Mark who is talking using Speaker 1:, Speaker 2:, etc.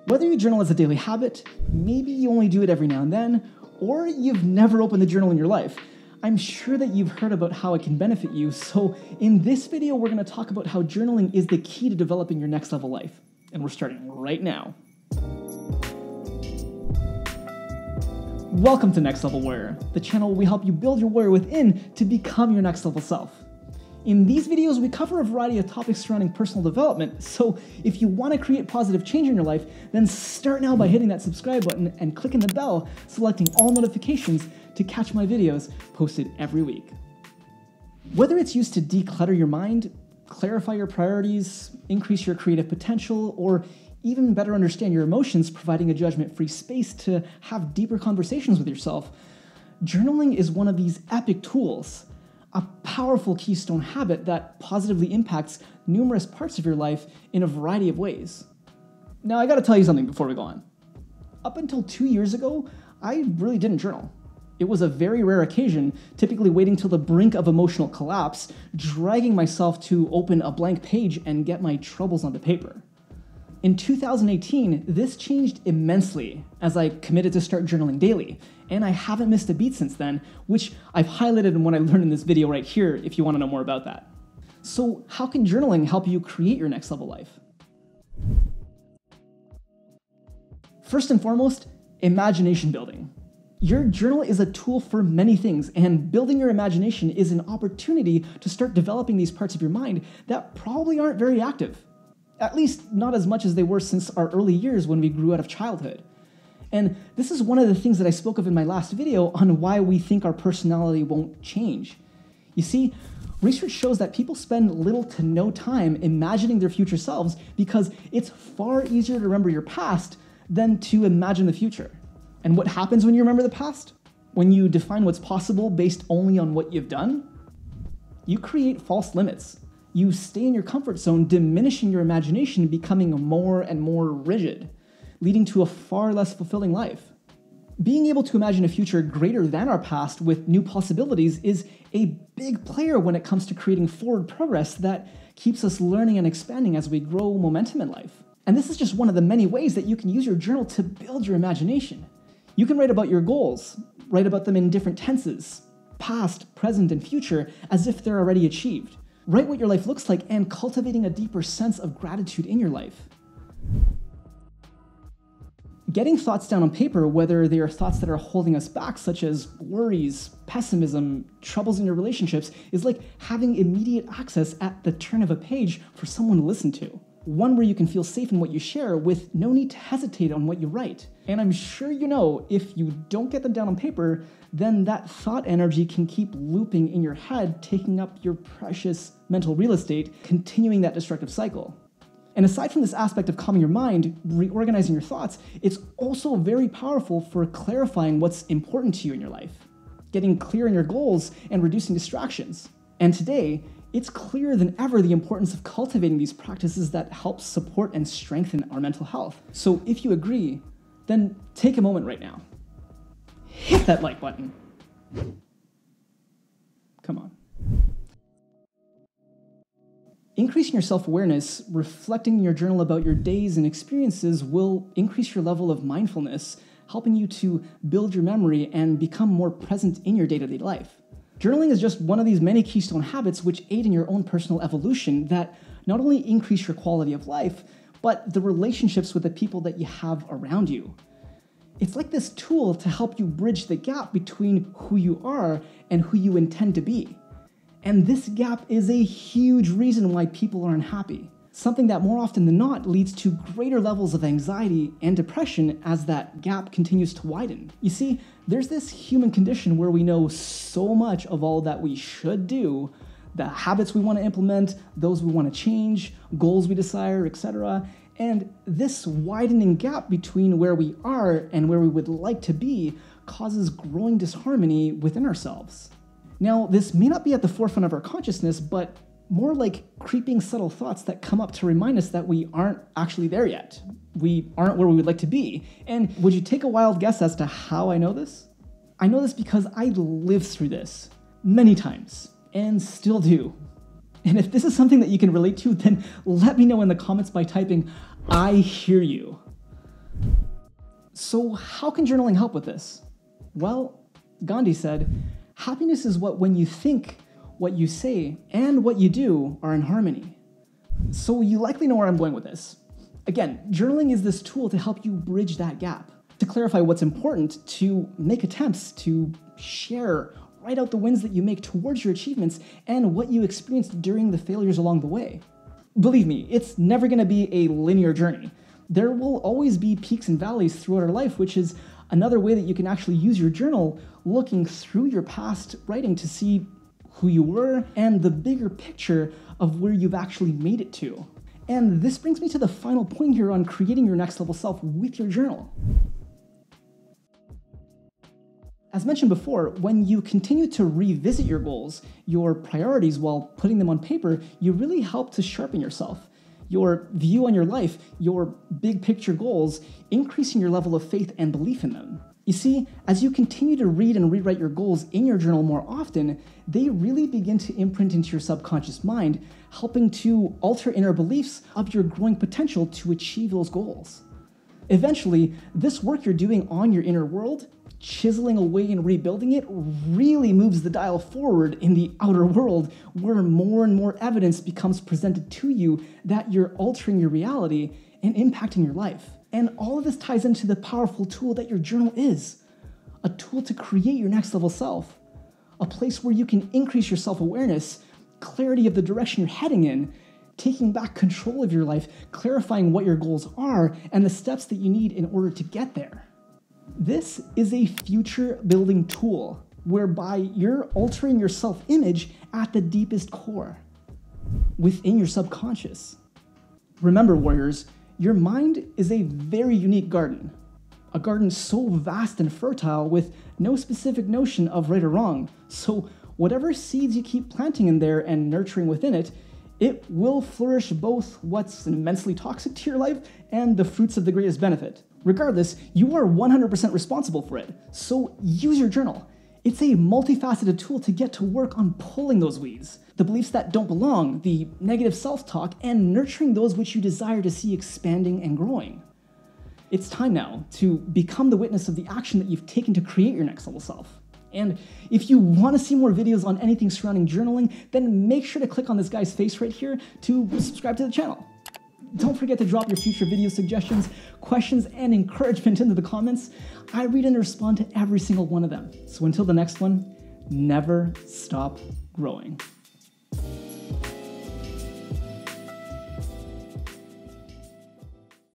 Speaker 1: Whether you journal as a daily habit, maybe you only do it every now and then, or you've never opened a journal in your life, I'm sure that you've heard about how it can benefit you, so in this video we're going to talk about how journaling is the key to developing your next level life. And we're starting right now. Welcome to Next Level Warrior, the channel where we help you build your warrior within to become your next level self. In these videos, we cover a variety of topics surrounding personal development, so if you want to create positive change in your life, then start now by hitting that subscribe button and clicking the bell, selecting all notifications to catch my videos posted every week. Whether it's used to declutter your mind, clarify your priorities, increase your creative potential, or even better understand your emotions, providing a judgment-free space to have deeper conversations with yourself, journaling is one of these epic tools. A powerful keystone habit that positively impacts numerous parts of your life in a variety of ways. Now, I gotta tell you something before we go on. Up until 2 years ago, I really didn't journal. It was a very rare occasion, typically waiting till the brink of emotional collapse, dragging myself to open a blank page and get my troubles onto paper. In 2018, this changed immensely as I committed to start journaling daily, and I haven't missed a beat since then, which I've highlighted in what I learned in this video right here if you want to know more about that. So how can journaling help you create your next level life? First and foremost, imagination building. Your journal is a tool for many things, and building your imagination is an opportunity to start developing these parts of your mind that probably aren't very active. At least not as much as they were since our early years when we grew out of childhood. And this is one of the things that I spoke of in my last video on why we think our personality won't change. You see, research shows that people spend little to no time imagining their future selves because it's far easier to remember your past than to imagine the future. And what happens when you remember the past? When you define what's possible based only on what you've done? You create false limits. You stay in your comfort zone, diminishing your imagination, becoming more and more rigid, leading to a far less fulfilling life. Being able to imagine a future greater than our past with new possibilities is a big player when it comes to creating forward progress that keeps us learning and expanding as we grow momentum in life. And this is just one of the many ways that you can use your journal to build your imagination. You can write about your goals, write about them in different tenses, past, present, and future, as if they're already achieved. Write what your life looks like and cultivating a deeper sense of gratitude in your life. Getting thoughts down on paper, whether they are thoughts that are holding us back, such as worries, pessimism, troubles in your relationships, is like having immediate access at the turn of a page for someone to listen to. One where you can feel safe in what you share with no need to hesitate on what you write. And I'm sure you know, if you don't get them down on paper, then that thought energy can keep looping in your head, taking up your precious mental real estate, continuing that destructive cycle. And aside from this aspect of calming your mind, reorganizing your thoughts, it's also very powerful for clarifying what's important to you in your life, getting clear on your goals and reducing distractions. And today, it's clearer than ever the importance of cultivating these practices that help support and strengthen our mental health. So if you agree, then take a moment right now. Hit that like button. Come on. Increasing your self-awareness, reflecting in your journal about your days and experiences will increase your level of mindfulness, helping you to build your memory and become more present in your day-to-day life. Journaling is just one of these many keystone habits which aid in your own personal evolution that not only increase your quality of life, but the relationships with the people that you have around you. It's like this tool to help you bridge the gap between who you are and who you intend to be. And this gap is a huge reason why people are unhappy. Something that more often than not leads to greater levels of anxiety and depression as that gap continues to widen. You see, there's this human condition where we know so much of all that we should do, the habits we want to implement, those we want to change, goals we desire, etc. And this widening gap between where we are and where we would like to be causes growing disharmony within ourselves. Now, this may not be at the forefront of our consciousness, but more like creeping subtle thoughts that come up to remind us that we aren't actually there yet. We aren't where we would like to be. And would you take a wild guess as to how I know this? I know this because I lived through this many times and still do. And if this is something that you can relate to, then let me know in the comments by typing, "I hear you." So how can journaling help with this? Well, Gandhi said, happiness is when you think, what you say, and what you do are in harmony. So you likely know where I'm going with this. Again, journaling is this tool to help you bridge that gap, to clarify what's important, to make attempts, to share, write out the wins that you make towards your achievements, and what you experienced during the failures along the way. Believe me, it's never going to be a linear journey. There will always be peaks and valleys throughout our life, which is another way that you can actually use your journal, looking through your past writing to see who you were and the bigger picture of where you've actually made it to. And this brings me to the final point here on creating your next level self with your journal. As mentioned before, when you continue to revisit your goals, your priorities while putting them on paper, you really help to sharpen yourself, your view on your life, your big picture goals, increasing your level of faith and belief in them. You see, as you continue to read and rewrite your goals in your journal more often, they really begin to imprint into your subconscious mind, helping to alter inner beliefs of your growing potential to achieve those goals. Eventually, this work you're doing on your inner world, chiseling away and rebuilding it, really moves the dial forward in the outer world, where more and more evidence becomes presented to you that you're altering your reality and impacting your life. And all of this ties into the powerful tool that your journal is. A tool to create your next level self. A place where you can increase your self-awareness, clarity of the direction you're heading in, taking back control of your life, clarifying what your goals are, and the steps that you need in order to get there. This is a future-building tool whereby you're altering your self-image at the deepest core, within your subconscious. Remember, warriors, your mind is a very unique garden. A garden so vast and fertile with no specific notion of right or wrong. So whatever seeds you keep planting in there and nurturing within it, it will flourish both what's immensely toxic to your life and the fruits of the greatest benefit. Regardless, you are 100% responsible for it. So use your journal. It's a multifaceted tool to get to work on pulling those weeds, the beliefs that don't belong, the negative self-talk, and nurturing those which you desire to see expanding and growing. It's time now to become the witness of the action that you've taken to create your next level self. And if you want to see more videos on anything surrounding journaling, then make sure to click on this guy's face right here to subscribe to the channel. Don't forget to drop your future video suggestions, questions, and encouragement into the comments. I read and respond to every single one of them. So until the next one, never stop growing.